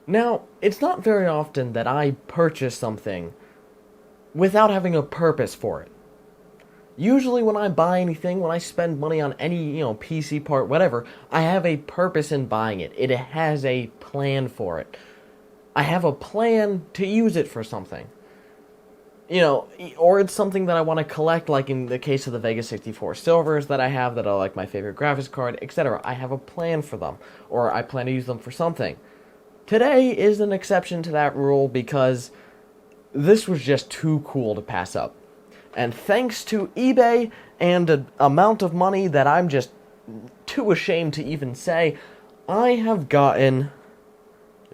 Now, it's not very often that I purchase something without having a purpose for it. Usually when I buy anything, when I spend money on any, PC part, whatever, I have a purpose in buying it. It has a plan for it. I have a plan to use it for something. Or it's something that I want to collect, like in the case of the Vega 64 Silvers that I have, that are like my favorite graphics card, etc. I have a plan for them, or I plan to use them for something. Today is an exception to that rule because this was just too cool to pass up. And thanks to eBay and an amount of money that I'm just too ashamed to even say, I have gotten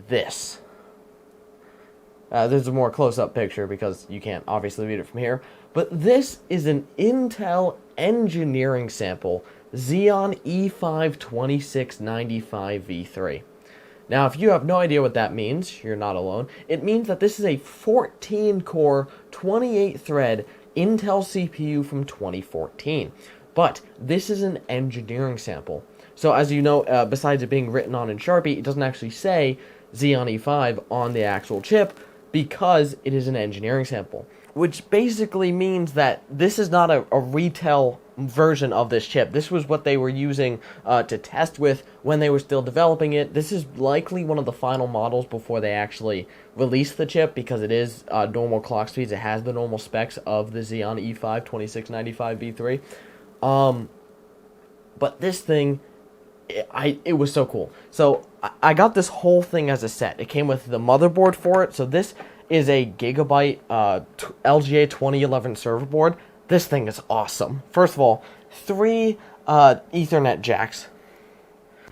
this. There's a more close-up picture because you can't obviously read it from here. But this is an Intel engineering sample Xeon E5 2695V3. Now, if you have no idea what that means, you're not alone. It means that this is a 14-core, 28-thread Intel CPU from 2014. But this is an engineering sample. So as you know, besides it being written on in Sharpie, it doesn't actually say Xeon E5 on the actual chip because it is an engineering sample. Which basically means that this is not a retail version of this chip. This was what they were using to test with when they were still developing it. This is likely one of the final models before they actually release the chip because it is normal clock speeds. It has the normal specs of the Xeon E5 2695V3. But this thing, it was so cool. So I got this whole thing as a set. It came with the motherboard for it. So this is a Gigabyte LGA 2011 server board. This thing is awesome. First of all, 3 Ethernet jacks,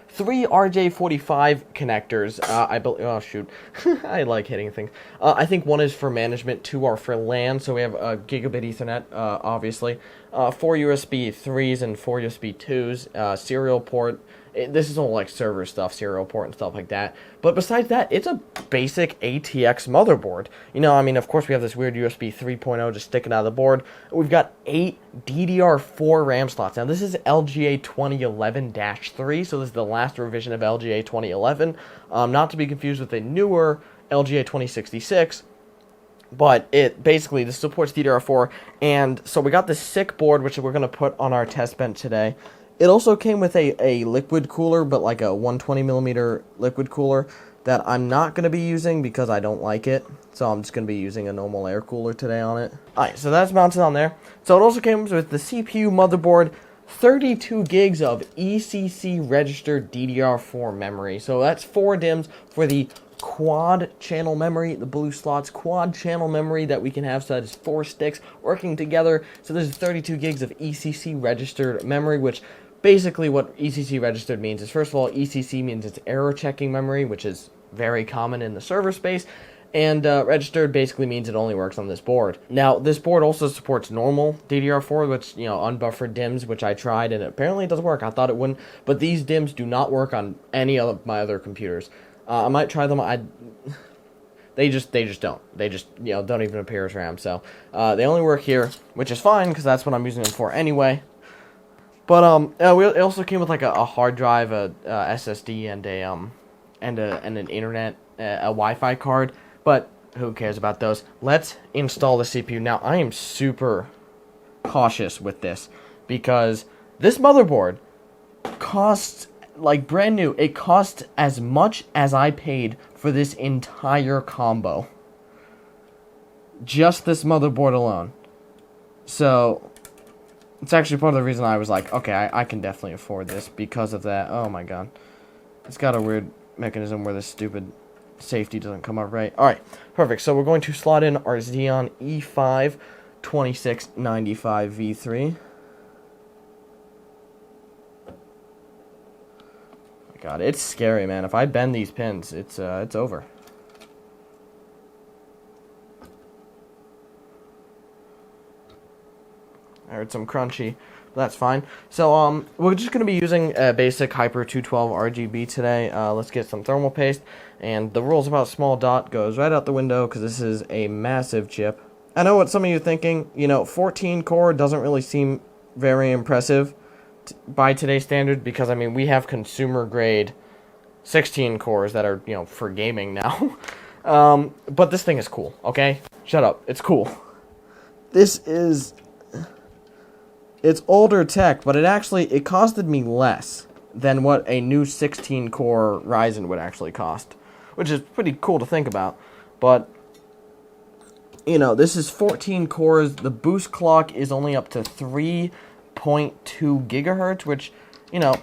3 RJ45 connectors. I believe. Oh shoot, I like hitting things. I think 1 is for management, 2 are for LAN. So we have a gigabit Ethernet, obviously. 4 USB 3s and 4 USB 2s. Serial port. This is all like server stuff, serial port and stuff like that. But besides that, it's a basic ATX motherboard. Of course we have this weird USB 3.0 just sticking out of the board. We've got 8 DDR4 RAM slots. Now this is LGA 2011-3, so this is the last revision of LGA 2011. Not to be confused with the newer LGA 2066. But this supports DDR4, and so we got this sick board, which we're going to put on our test bench today. It also came with a liquid cooler, but like a 120mm liquid cooler that I'm not going to be using because I don't like it. So I'm just going to be using a normal air cooler today on it. Alright, so that's mounted on there. So it also comes with the CPU, motherboard, 32 gigs of ECC registered DDR4 memory. So that's 4 DIMMs for the quad channel memory, the blue slots, quad channel memory that we can have, so that is 4 sticks working together. So there's 32 gigs of ECC registered memory, which basically what ECC registered means is, first of all, ECC means it's error checking memory, which is very common in the server space, and registered basically means it only works on this board. Now, this board also supports normal DDR4, which, unbuffered DIMMs, which I tried, and apparently it does work. I thought it wouldn't, but these DIMMs do not work on any of my other computers. I might try them. They just don't. They just, don't even appear as RAM. So they only work here, which is fine because that's what I'm using them for anyway. But it also came with like a hard drive, a SSD, and an internet, a Wi-Fi card. But who cares about those? Let's install the CPU now. I am super cautious with this because this motherboard costs, like brand new, it costs as much as I paid for this entire combo. Just this motherboard alone. So it's actually part of the reason I was like, okay, I can definitely afford this because of that. Oh my god. It's got a weird mechanism where this stupid safety doesn't come up right. Alright, perfect. So we're going to slot in our Xeon E5 2695V3. God, it's scary, man. If I bend these pins, it's over. I heard some crunchy, but that's fine. So, we're just going to be using a basic Hyper 212 RGB today. Let's get some thermal paste, and the rules about small dot goes right out the window because this is a massive chip. I know what some of you are thinking. 14 core doesn't really seem very impressive by today's standard because, we have consumer grade 16 cores that are, you know, for gaming now. But this thing is cool, okay? Shut up. It's cool. This is... It's older tech, but it costed me less than what a new 16-core Ryzen would actually cost, which is pretty cool to think about. But, you know, this is 14 cores. The boost clock is only up to 3.2 gigahertz, which, you know,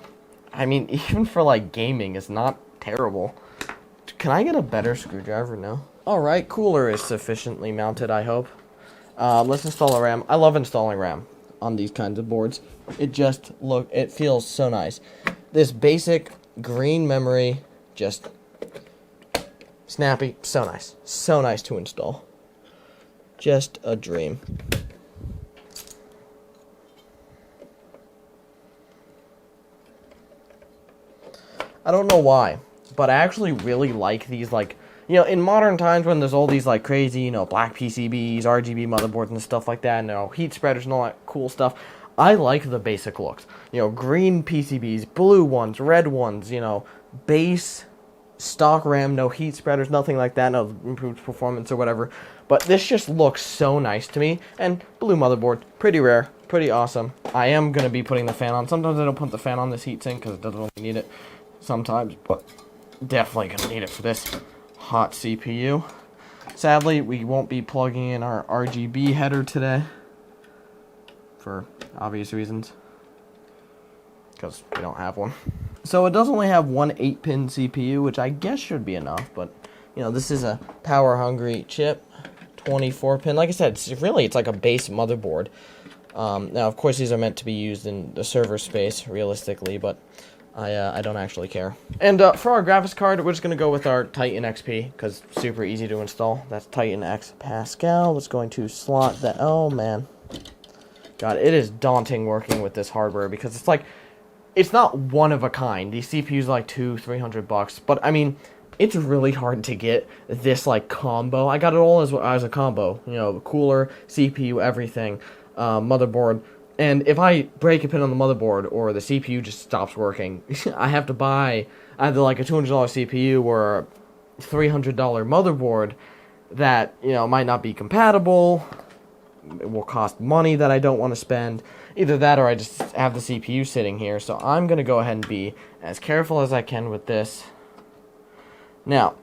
I mean, even for, like, gaming, is not terrible. Can I get a better screwdriver now? Alright, cooler is sufficiently mounted, I hope. Let's install a RAM. I love installing RAM on these kinds of boards. It feels so nice. This basic green memory, just snappy, so nice. So nice to install. Just a dream. I don't know why, but I actually really like these, like, you know, in modern times when there's all these, like, crazy, you know, black PCBs, RGB motherboards and stuff like that, and, you know, heat spreaders and all that cool stuff, I like the basic looks. You know, green PCBs, blue ones, red ones, you know, base, stock RAM, no heat spreaders, nothing like that, no improved performance or whatever. But this just looks so nice to me, and blue motherboard, pretty rare, pretty awesome. I am going to be putting the fan on. Sometimes I don't put the fan on this heatsink because it doesn't really need it sometimes, but definitely going to need it for this hot CPU. Sadly, we won't be plugging in our RGB header today for obvious reasons, because we don't have one. So it does only have one 8-pin CPU, which I guess should be enough, but, you know, this is a power-hungry chip, 24-pin. Like I said, it's like a base motherboard. Now, of course, these are meant to be used in the server space, realistically, but I don't actually care. And for our graphics card, we're just going to go with our Titan XP, because super easy to install. That's Titan X Pascal. It's going to slot that. Oh, man. God, it is daunting working with this hardware, because it's like, it's not one of a kind. These CPUs are like $200-300, but I mean, it's really hard to get this like combo. I got it all as a combo, you know, cooler, CPU, everything, motherboard. And if I break a pin on the motherboard or the CPU just stops working, I have to buy either like a $200 CPU or a $300 motherboard that, you know, might not be compatible. It will cost money that I don't want to spend. Either that or I just have the CPU sitting here. So I'm going to go ahead and be as careful as I can with this. Now,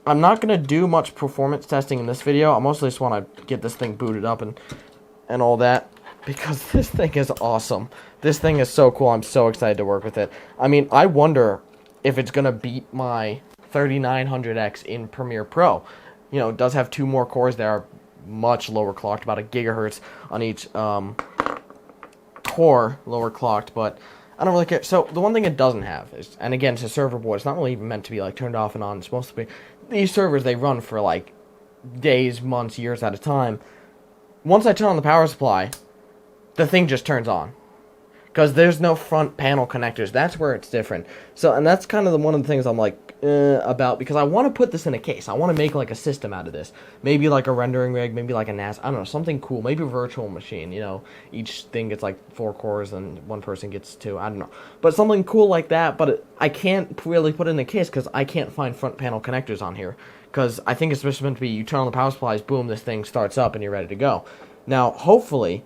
I'm not going to do much performance testing in this video. I mostly just want to get this thing booted up and all that, because this thing is awesome. This thing is so cool. I'm so excited to work with it. I mean, I wonder if it's going to beat my 3900X in Premiere Pro. You know, it does have 2 more cores that are much lower clocked, about a gigahertz on each core lower clocked, but I don't really care. So the one thing it doesn't have is, and again, it's a server board. It's not really even meant to be like turned off and on. It's supposed to be, these servers, they run for like days, months, years at a time. Once I turn on the power supply, the thing just turns on, because there's no front panel connectors. That's where it's different. So, and that's kind of one of the things I'm like about, because I want to put this in a case. I want to make like a system out of this. Maybe like a rendering rig, maybe like a NAS, I don't know, something cool. Maybe a virtual machine, you know, each thing gets like 4 cores and one person gets 2, I don't know. But something cool like that, but I can't really put it in a case because I can't find front panel connectors on here. Because I think it's just meant to be, you turn on the power supplies, boom, this thing starts up and you're ready to go. Now, hopefully,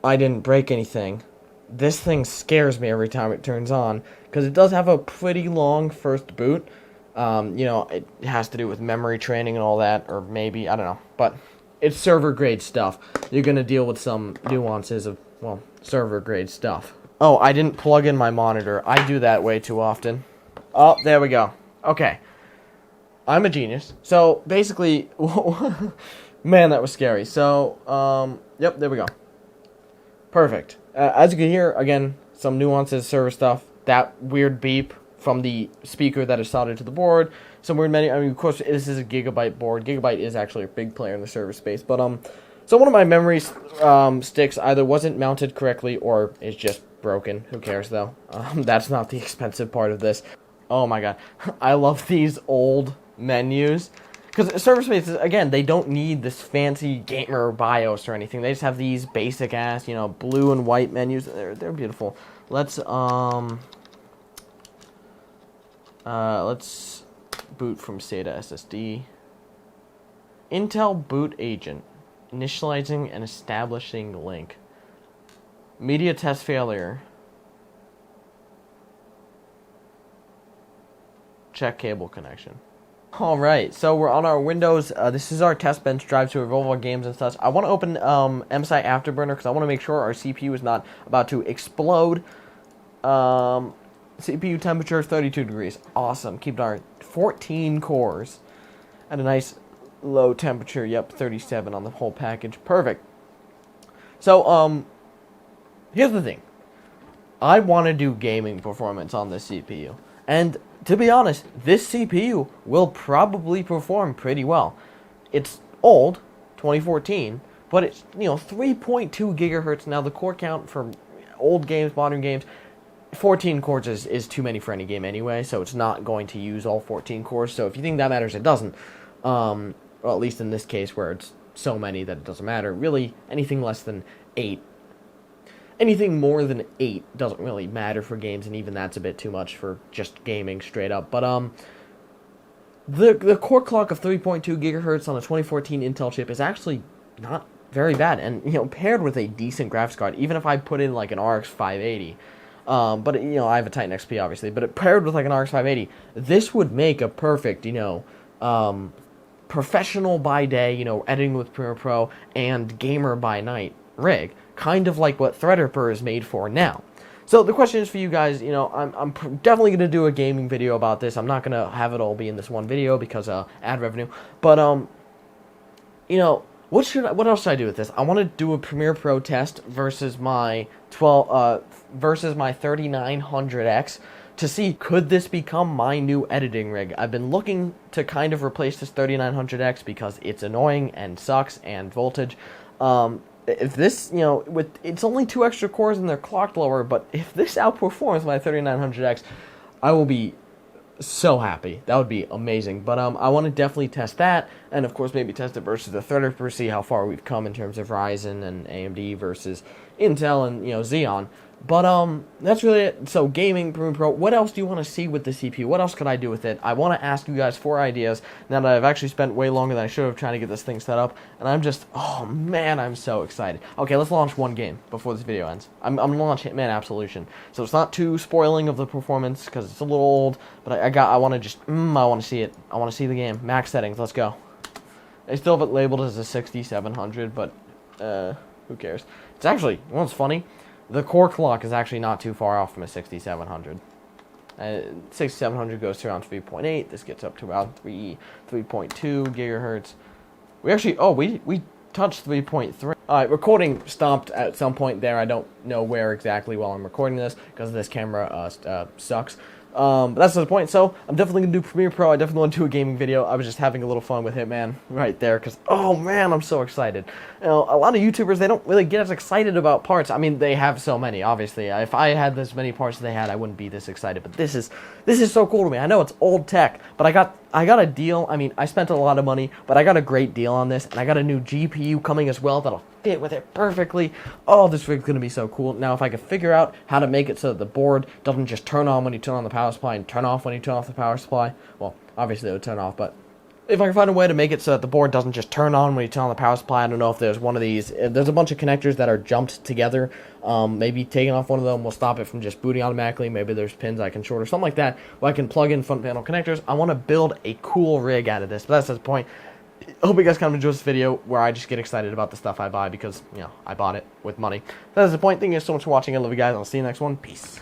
I didn't break anything. This thing scares me every time it turns on, because it does have a pretty long first boot. You know, it has to do with memory training and all that, or maybe, I don't know. But it's server-grade stuff. You're going to deal with some nuances of, well, server-grade stuff. Oh, I didn't plug in my monitor. I do that way too often. Oh, there we go. Okay. I'm a genius. So, basically, man, that was scary. So, yep, there we go. Perfect. As you can hear, again, some nuances, server stuff, that weird beep from the speaker that is soldered to the board, some weird menu. I mean, of course, this is a Gigabyte board. Gigabyte is actually a big player in the server space, but, so one of my memory sticks either wasn't mounted correctly or is just broken. Who cares, though? That's not the expensive part of this. Oh my god. I love these old menus. Because server spaces, again, they don't need this fancy gamer BIOS or anything. They just have these basic ass, you know, blue and white menus. They're beautiful. Let's Let's boot from SATA SSD. Intel boot agent. Initializing and establishing link. Media test failure. Check cable connection. Alright, so we're on our Windows. This is our test bench drive to evolve our games and such. I want to open MSI Afterburner because I want to make sure our CPU is not about to explode. CPU temperature 32 degrees. Awesome. Keep our 14 cores at a nice low temperature. Yep, 37 on the whole package. Perfect. So, here's the thing. I want to do gaming performance on this CPU. And to be honest, this CPU will probably perform pretty well. It's old, 2014, but it's, 3.2 gigahertz. Now, the core count for old games, modern games, 14 cores is too many for any game anyway, so it's not going to use all 14 cores. So if you think that matters, it doesn't. Well, at least in this case where it's so many that it doesn't matter. Really, anything less than 8. Anything more than 8 doesn't really matter for games, and even that's a bit too much for just gaming straight up. But the core clock of 3.2 gigahertz on a 2014 Intel chip is actually not very bad, and paired with a decent graphics card, even if I put in like an RX 580. But I have a Titan XP obviously, but it paired with like an RX 580, this would make a perfect, professional by day, editing with Premiere Pro and gamer by night rig, kind of like what Threadripper is made for now. So the question is for you guys, I'm definitely going to do a gaming video about this. I'm not going to have it all be in this one video because ad revenue, but what else should I do with this? I want to do a Premiere Pro test versus my 3900X to see, could this become my new editing rig. I've been looking to kind of replace this 3900X because it's annoying and sucks and voltage. If this, it's only 2 extra cores and they're clocked lower, but if this outperforms my 3900X, I will be so happy. That would be amazing. But I want to definitely test that, and of course maybe test it versus the Threadripper, see how far we've come in terms of Ryzen and AMD versus Intel and Xeon. But that's really it. So gaming, Premiere Pro. What else do you want to see with the CPU? What else could I do with it? I want to ask you guys for ideas now that I've actually spent way longer than I should have trying to get this thing set up, and I'm just, oh man, I'm so excited. Okay, let's launch one game before this video ends. I'm gonna launch Hitman Absolution, so it's not too spoiling of the performance because it's a little old, but I want to just, I want to see it. I want to see the game. Max settings. Let's go. They still have it labeled as a 6700, but who cares? It's actually, you know what's funny? The core clock is actually not too far off from a 6700. 6700 goes to around 3.8. This gets up to around 3.2 gigahertz. We actually, we touched 3.3. Alright, recording stopped at some point there. I don't know where exactly while I'm recording this because this camera sucks. But that's the point. So I'm definitely gonna do Premiere Pro. I definitely want to do a gaming video. I was just having a little fun with Hitman right there because, oh man, I'm so excited. A lot of YouTubers, they don't really get as excited about parts. I mean, they have so many. Obviously, if I had as many parts as they had, I wouldn't be this excited. But this is so cool to me. I know it's old tech, but I got a deal. I mean, I spent a lot of money, but I got a great deal on this, and I got a new GPU coming as well that'll fit with it perfectly. Oh, this rig's gonna be so cool. Now, if I could figure out how to make it so that the board doesn't just turn on when you turn on the power supply and turn off when you turn off the power supply, well, obviously it would turn off, but if I can find a way to make it so that the board doesn't just turn on when you turn on the power supply, I don't know if there's one of these. There's a bunch of connectors that are jumped together. Maybe taking off one of them will stop it from just booting automatically. Maybe there's pins I can short or something like that where I can plug in front panel connectors. I want to build a cool rig out of this, but that's the point. I hope you guys kind of enjoy this video where I just get excited about the stuff I buy because, I bought it with money. That's the point. Thank you guys so much for watching. I love you guys. I'll see you next one. Peace.